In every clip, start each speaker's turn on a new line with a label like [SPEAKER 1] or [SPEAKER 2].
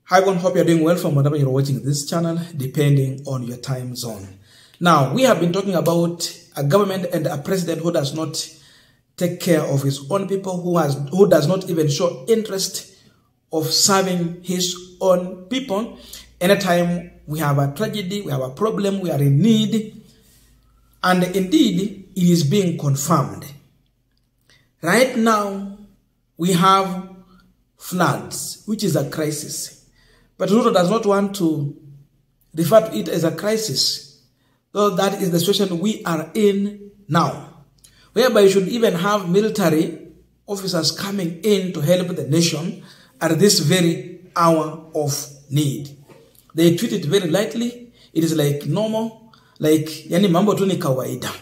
[SPEAKER 1] Hi everyone, hope you're doing well from whenever you're watching this channel, depending on your time zone. Now, we have been talking about a government and a president who does not take care of his own people, who does not even show interest of serving his own people. Anytime we have a tragedy, we have a problem, we are in need, and indeed, it is being confirmed. Right now, we have floods, which is a crisis. But Ruto does not want to refer to it as a crisis, though that is the situation we are in now, whereby you should even have military officers coming in to help the nation at this very hour of need. They treat it very lightly. It is like normal, like yani mambo tu ni kawaida.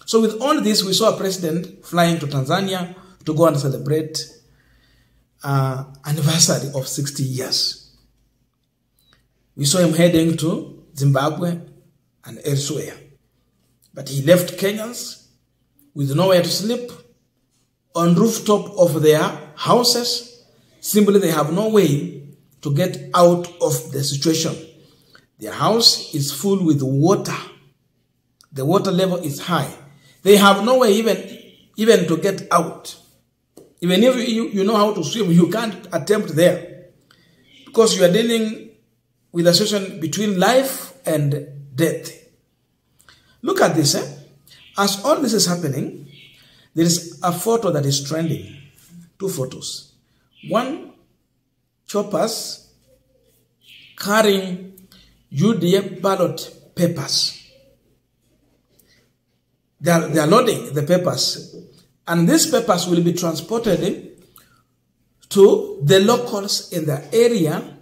[SPEAKER 1] So with all this, we saw a president flying to Tanzania to go and celebrate anniversary of 60 years. We saw him heading to Zimbabwe and elsewhere. But he left Kenyans with nowhere to sleep, on rooftop of their houses. Simply, they have no way to get out of the situation. Their house is full with water. The water level is high. They have no way even to get out. Even if you know how to swim, you can't attempt there, because you are dealing with a situation between life and death. Look at this. As all this is happening, there is a photo that is trending. Two photos. One, choppers carrying UDA ballot papers. They are loading the papers. And these papers will be transported to the locals in the area,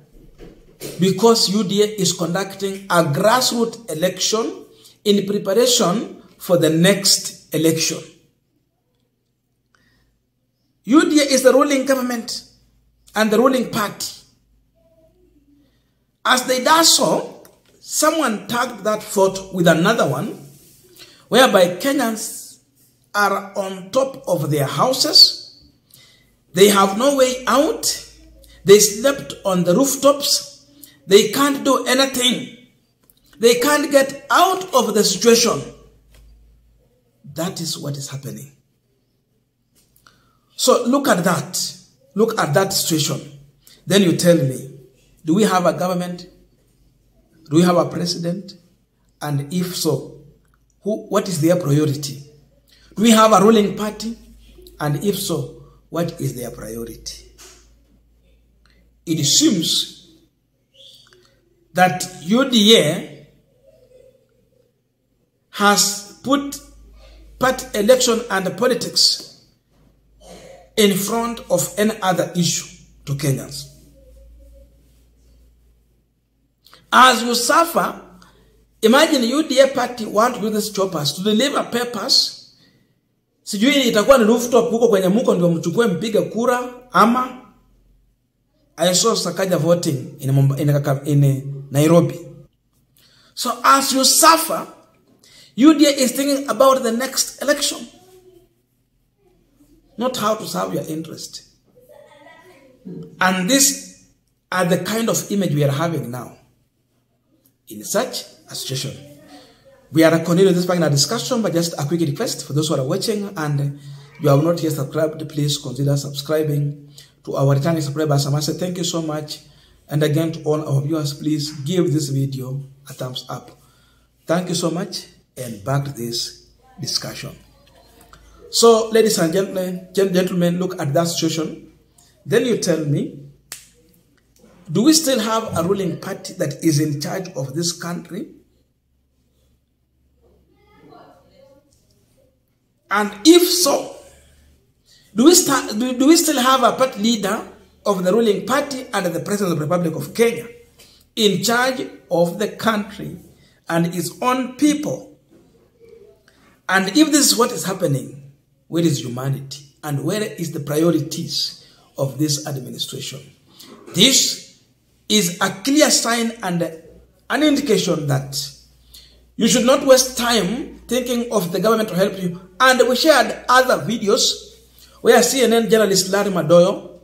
[SPEAKER 1] because UDA is conducting a grassroots election in preparation for the next election. UDA is the ruling government and the ruling party. As they do so, someone tagged that photo with another one, whereby Kenyans are on top of their houses. They have no way out. They slept on the rooftops. They can't do anything. They can't get out of the situation. That is what is happening. So look at that. Look at that situation. Then you tell me, do we have a government? Do we have a president? And if so, what is their priority? Do we have a ruling party? And if so, what is their priority? It seems that UDA has put party election and politics in front of any other issue to Kenyans. As you suffer, imagine UDA party want to do these choppers to deliver papers. Sijui itakuwa ni rooftop huko kwenye muko ndio mchukue mpige kura ama. I saw Sakaja voting in Nairobi. So as you suffer, UDA is thinking about the next election, not how to serve your interest. And these are the kind of image we are having now in such a situation. We are continuing this final discussion, but just a quick request for those who are watching and you have not yet subscribed, please consider subscribing. To our returning subscribers, I must say thank you so much. And again, to all our viewers, please give this video a thumbs up. Thank you so much, and back to this discussion. So, ladies and gentlemen, look at that situation. Then you tell me, do we still have a ruling party that is in charge of this country? And if so, do we still have a party leader of the ruling party and the President of the Republic of Kenya in charge of the country and its own people? And if this is what is happening, where is humanity? And where is the priorities of this administration? This is a clear sign and an indication that you should not waste time thinking of the government to help you. And we shared other videos where CNN journalist Larry Madoyo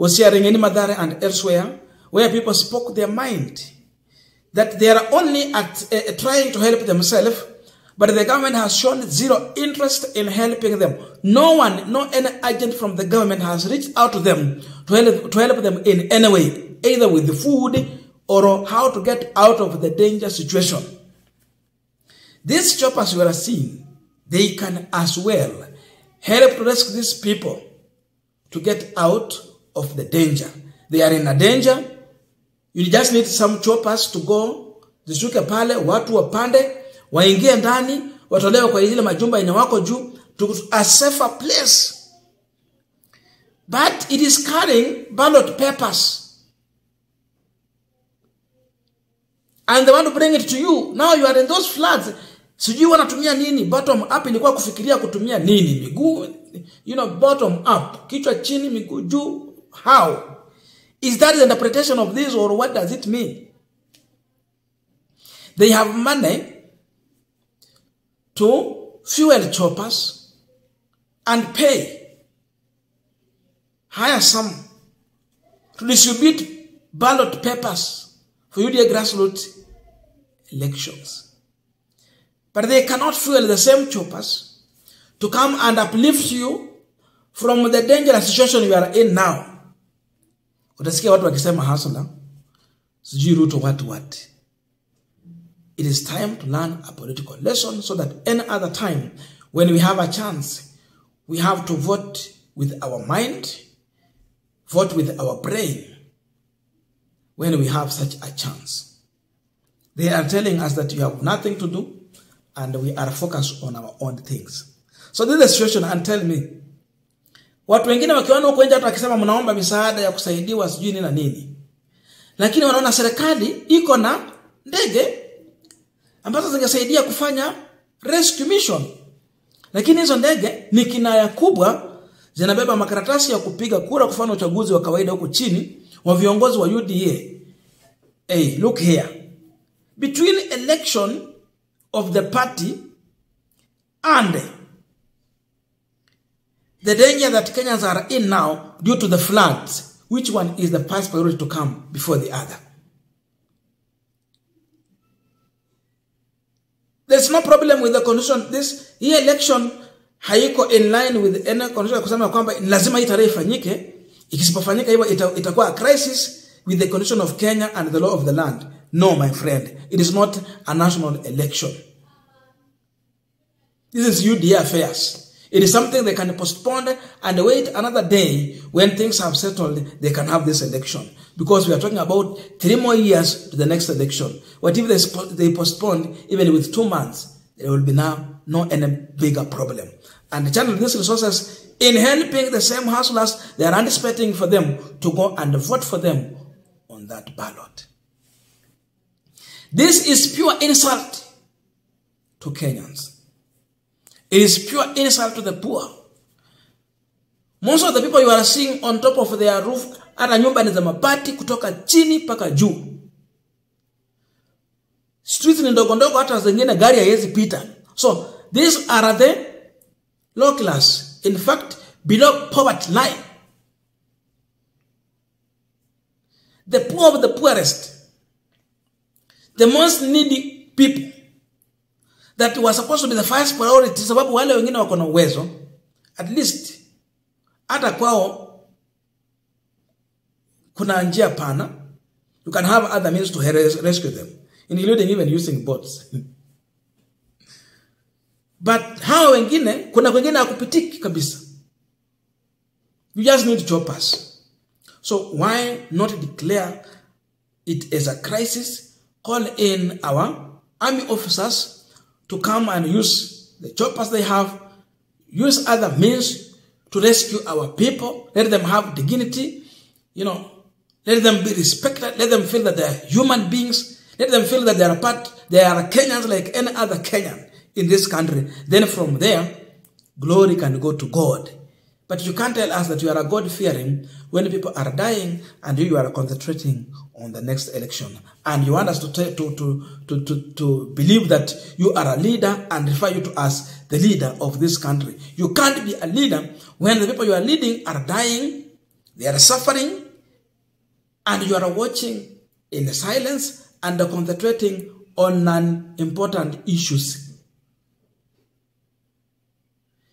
[SPEAKER 1] was sharing in Madare and elsewhere, where people spoke their mind, that they are only trying to help themselves, but the government has shown zero interest in helping them. No one, no any agent from the government has reached out to them to help them in any way, either with the food or how to get out of the danger situation. These choppers you are seeing, they can as well help to rescue these people to get out of the danger. They are in a danger. You just need some choppers to go, zishuke pale, watu wapande, waingie ndani, watolewe kwa ile majumba yenye wako juu, to a safer place. But it is carrying ballot papers. And they want to bring it to you. Now you are in those floods. Sijui wanatumia nini? Bottom up ilikuwa kufikiria kutumia nini? Miguu, bottom up. Kichwa chini, miguu juu. How? Is that the interpretation of this, or what does it mean? They have money to fuel choppers and hire some to distribute ballot papers for UDA grassroots elections. But they cannot fuel the same choppers to come and uplift you from the dangerous situation you are in now. Utasikia watu wakisema hustler, sijui Ruto what. It is time to learn a political lesson so that any other time when we have a chance, we have to vote with our mind, vote with our brain when we have such a chance. They are telling us that we have nothing to do and we are focused on our own things. So this is the situation, and tell me, watu wengine wakiona huko nje watu wakisema mnaomba misaada ya kusaidiwa sijui nini na nini. Lakini wanaona serikali iko na ndege ambazo zingesaidia kufanya rescue mission. Lakini hizo ndege ni kinaya kubwa, zinabeba makaratasi ya kupiga kura kufanya uchaguzi wa kawaida huko chini wa viongozi wa UDA. Hey, look here. Between election of the party and the danger that Kenyans are in now due to the floods, which one is the first priority to come before the other? There's no problem with the condition. This election haiko in line with any condition kusema kwamba lazima hii tarehe ifanyike. Ikisipofanyika hivyo itakuwa a crisis with the condition of Kenya and the law of the land. No, my friend. It is not a national election. This is UDA affairs. It is something they can postpone and wait another day when things have settled. They can have this election. Because we are talking about 3 more years to the next election. What if they postpone even with 2 months? There will be now no any bigger problem. And channel these resources in helping the same hustlers they are anticipating for them to go and vote for them on that ballot. This is pure insult to Kenyans. It is pure insult to the poor. Most of the people you are seeing on top of their roof, hata nyumba ni za mabati kutoka chini paka juu. Streets ni ndogo ndogo, hata zingine gari haiwezi pita. So these are the low class. In fact, below poverty line. The poor of the poorest. The most needy people. That was supposed to be the first priority, sababu wale wengine wako na uwezo, at least hata kwao kuna njia pana, you can have other means to rescue them, including even using boats. But hao wengine kuna wengine hakupitiki kabisa. You just need choppers. So why not declare it as a crisis? Call in our army officers to come and use the choppers they have, use other means to rescue our people, let them have dignity, let them be respected, let them feel that they are human beings, let them feel that they are Kenyans like any other Kenyan in this country. Then from there, glory can go to God. But you can't tell us that you are a God-fearing when people are dying and you are concentrating on the next election. And you want us to believe that you are a leader and refer you to as the leader of this country. You can't be a leader when the people you are leading are dying, they are suffering, and you are watching in silence and concentrating on non-important issues.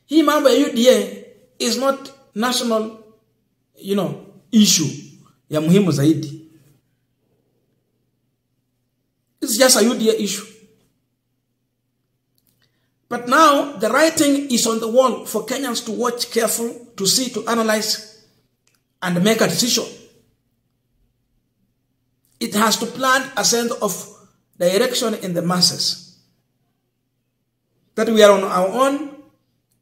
[SPEAKER 1] Hii mambo ya UDA is not national, issue ya muhimu zaidi. It's just a UDA issue. But now the writing is on the wall for Kenyans to watch carefully, to see, to analyze, and make a decision. It has to plant a sense of direction in the masses. That we are on our own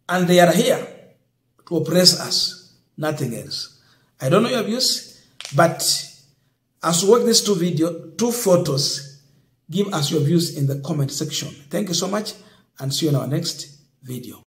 [SPEAKER 1] and they are here to oppress us. Nothing else. I don't know your views, but as we watch these two photos, give us your views in the comment section. Thank you so much and see you in our next video.